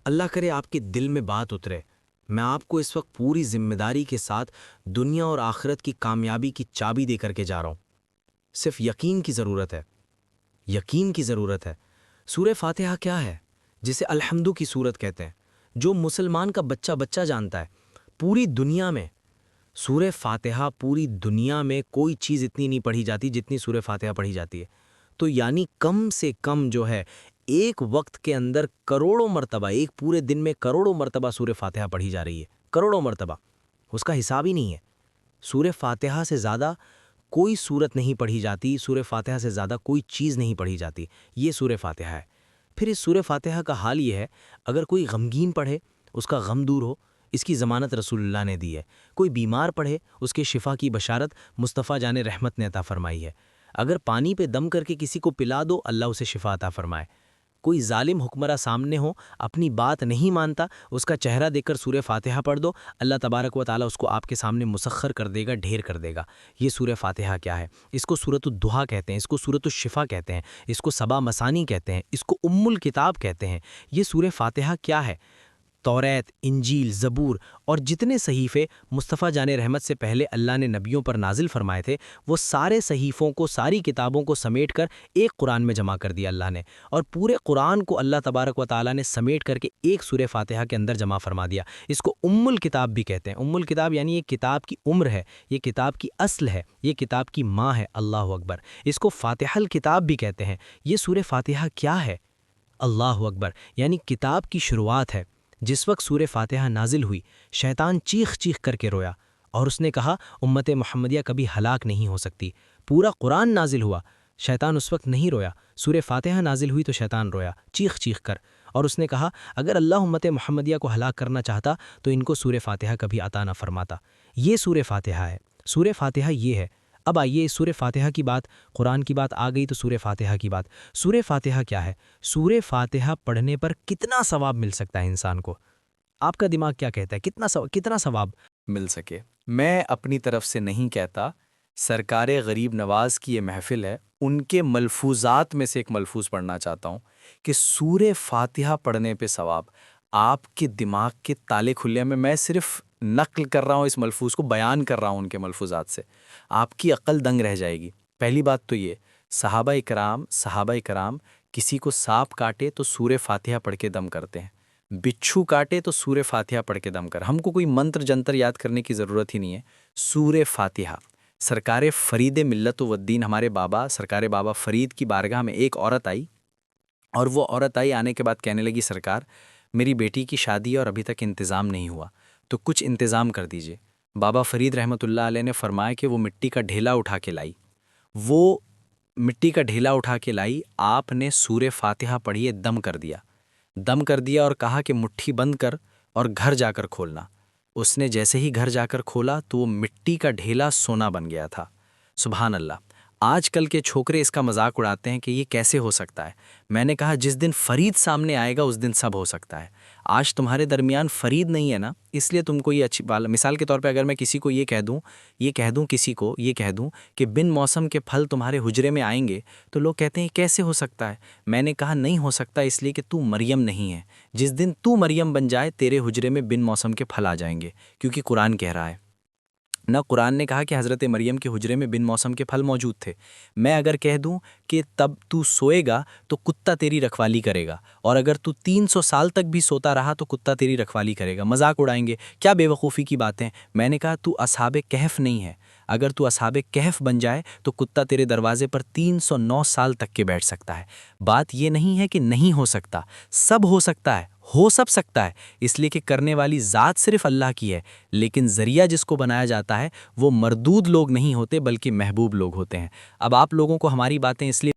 اللہ کرے آپ کے دل میں بات اترے۔ میں آپ کو اس وقت پوری ذمہ داری کے ساتھ دنیا اور آخرت کی کامیابی کی چابی دے کر کے جا رہا ہوں۔ صرف یقین کی ضرورت ہے، یقین کی ضرورت ہے۔ سورہ فاتحہ کیا ہے؟ جسے الحمدو کی سورت کہتے ہیں، جو مسلمان کا بچہ بچہ جانتا ہے پوری دنیا میں۔ سورہ فاتحہ پوری دنیا میں کوئی چیز اتنی نہیں پڑھی جاتی جتنی سورہ فاتحہ پڑھی جاتی ہے۔ تو یعنی کم سے کم جو ہے ایک وقت کے اندر کروڑوں مرتبہ، ایک پورے دن میں کروڑوں مرتبہ سورہ فاتحہ پڑھی جا رہی ہے، کروڑوں مرتبہ، اس کا حساب ہی نہیں ہے۔ سورہ فاتحہ سے زیادہ کوئی سورت نہیں پڑھی جاتی، سورہ فاتحہ سے زیادہ کوئی چیز نہیں پڑھی جاتی، یہ سورہ فاتحہ ہے۔ پھر اس سورہ فاتحہ کا حال یہ ہے، اگر کوئی غمگین پڑھے اس کا غم دور ہو، اس کی ضمانت رسول اللہ نے دی ہے۔ کوئی بیمار پڑھے اس کے شفا کی بشارت مصطفیٰ جان رحمت نے عطا فرمائی ہے۔ اگر پانی پہ دم کر کے کسی کو پلا دو، اللہ اسے شفا عطا فرمائے۔ کوئی ظالم حکمراں سامنے ہو، اپنی بات نہیں مانتا، اس کا چہرہ دیکھ کر سورہ فاتحہ پڑھ دو، اللہ تبارک و تعالیٰ اس کو آپ کے سامنے مسخر کر دے گا، ڈھیر کر دے گا۔ یہ سورہ فاتحہ کیا ہے؟ اس کو سورۃ الدحا کہتے ہیں، اس کو سورۃ الشفا کہتے ہیں، اس کو سبا مثانی کہتے ہیں، اس کو الکتاب کہتے ہیں۔ یہ سورہ فاتحہ کیا ہے؟ توریت، انجیل، زبور اور جتنے صحیفے مصطفیٰ جان رحمت سے پہلے اللہ نے نبیوں پر نازل فرمائے تھے، وہ سارے صحیفوں کو، ساری کتابوں کو سمیٹ کر ایک قرآن میں جمع کر دیا اللہ نے، اور پورے قرآن کو اللہ تبارک و تعالیٰ نے سمیٹ کر کے ایک سورہ فاتحہ کے اندر جمع فرما دیا۔ اس کو الکتاب بھی کہتے ہیں۔ الکتاب یعنی یہ کتاب کی عمر ہے، یہ کتاب کی اصل ہے، یہ کتاب کی ماں ہے۔ اللہ اکبر۔ اس کو فاتحہ الکتاب بھی کہتے ہیں۔ یہ سورہ فاتحہ کیا ہے؟ اللہ اکبر، یعنی کتاب کی شروعات ہے۔ جس وقت سورہ فاتحہ نازل ہوئی، شیطان چیخ چیخ کر کے رویا، اور اس نے کہا امت محمدیہ کبھی ہلاک نہیں ہو سکتی۔ پورا قرآن نازل ہوا، شیطان اس وقت نہیں رویا۔ سورہ فاتحہ نازل ہوئی تو شیطان رویا چیخ چیخ کر، اور اس نے کہا اگر اللہ امت محمدیہ کو ہلاک کرنا چاہتا تو ان کو سورہ فاتحہ کبھی عطا نہ فرماتا۔ یہ سورہ فاتحہ ہے۔ سورہ فاتحہ یہ ہے۔ اب آئیے سورہ فاتحہ کی بات، قرآن کی بات آ گئی تو سورہ فاتحہ کی بات۔ سورہ فاتحہ کیا ہے؟ سورہ فاتحہ پڑھنے پر کتنا ثواب مل سکتا ہے انسان کو؟ آپ کا دماغ کیا کہتا ہے؟ کتنا ثواب مل سکے؟ میں اپنی طرف سے نہیں کہتا، سرکار غریب نواز کی یہ محفل ہے، ان کے ملفوظات میں سے ایک ملفوظ پڑھنا چاہتا ہوں کہ سورہ فاتحہ پڑھنے پہ ثواب۔ آپ کے دماغ کے تالے کھلے ہیں، میں صرف نقل کر رہا ہوں، اس ملفوظ کو بیان کر رہا ہوں ان کے ملفوظات سے، آپ کی عقل دنگ رہ جائے گی۔ پہلی بات تو یہ، صحابہ کرام کسی کو سانپ کاٹے تو سورہ فاتحہ پڑھ کے دم کرتے ہیں، بچھو کاٹے تو سورہ فاتحہ پڑھ کے دم کر۔ ہم کو کوئی منتر جنتر یاد کرنے کی ضرورت ہی نہیں ہے۔ سورہ فاتحہ، سرکار فرید ملت و الدین، ہمارے بابا سرکار بابا فرید کی بارگاہ میں ایک عورت آئی، اور وہ عورت آنے کے بعد کہنے لگی سرکار میری بیٹی کی شادی ہے اور ابھی تک انتظام نہیں ہوا، تو کچھ انتظام کر دیجئے۔ بابا فرید رحمۃ اللہ علیہ نے فرمایا کہ وہ مٹی کا ڈھیلا اٹھا کے لائی، وہ مٹی کا ڈھیلا اٹھا کے لائی، آپ نے سورہ فاتحہ پڑھیے، دم کر دیا اور کہا کہ مٹھی بند کر اور گھر جا کر کھولنا۔ اس نے جیسے ہی گھر جا کر کھولا تو وہ مٹی کا ڈھیلا سونا بن گیا تھا۔ سبحان اللہ۔ آج کل کے چھوکرے اس کا مذاق اڑاتے ہیں کہ یہ کیسے ہو سکتا ہے۔ میں نے کہا جس دن فرید سامنے آئے گا اس دن سب ہو سکتا ہے۔ آج تمہارے درمیان فرید نہیں ہے نا، اس لیے تم کو یہ اچھی بات۔ مثال کے طور پہ اگر میں کسی کو یہ کہہ دوں کہ بن موسم کے پھل تمہارے حجرے میں آئیں گے، تو لوگ کہتے ہیں کیسے ہو سکتا ہے؟ میں نے کہا نہیں ہو سکتا، اس لیے کہ تو مریم نہیں ہے۔ جس دن تو مریم بن جائے تیرے حجرے میں بن موسم کے پھل آ جائیں گے، کیونکہ قرآن کہہ رہا ہے نہ، قرآن نے کہا کہ حضرت مریم کے حجرے میں بن موسم کے پھل موجود تھے۔ میں اگر کہہ دوں کہ تب تو سوئے گا تو کتا تیری رکھوالی کرے گا، اور اگر تو 300 سال تک بھی سوتا رہا تو کتا تیری رکھوالی کرے گا، مذاق اڑائیں گے، کیا بے وقوفی کی باتیں۔ میں نے کہا تو اصحاب کہف نہیں ہے، اگر تو اصحاب کہف بن جائے تو کتا تیرے دروازے پر 309 سال تک کے بیٹھ سکتا ہے۔ بات یہ نہیں ہے کہ نہیں ہو سکتا، سب ہو سکتا ہے، ہو سب سکتا ہے، اس لیے کہ کرنے والی ذات صرف اللہ کی ہے، لیکن ذریعہ جس کو بنایا جاتا ہے وہ مردود لوگ نہیں ہوتے بلکہ محبوب لوگ ہوتے ہیں۔ اب آپ لوگوں کو ہماری باتیں اس لیے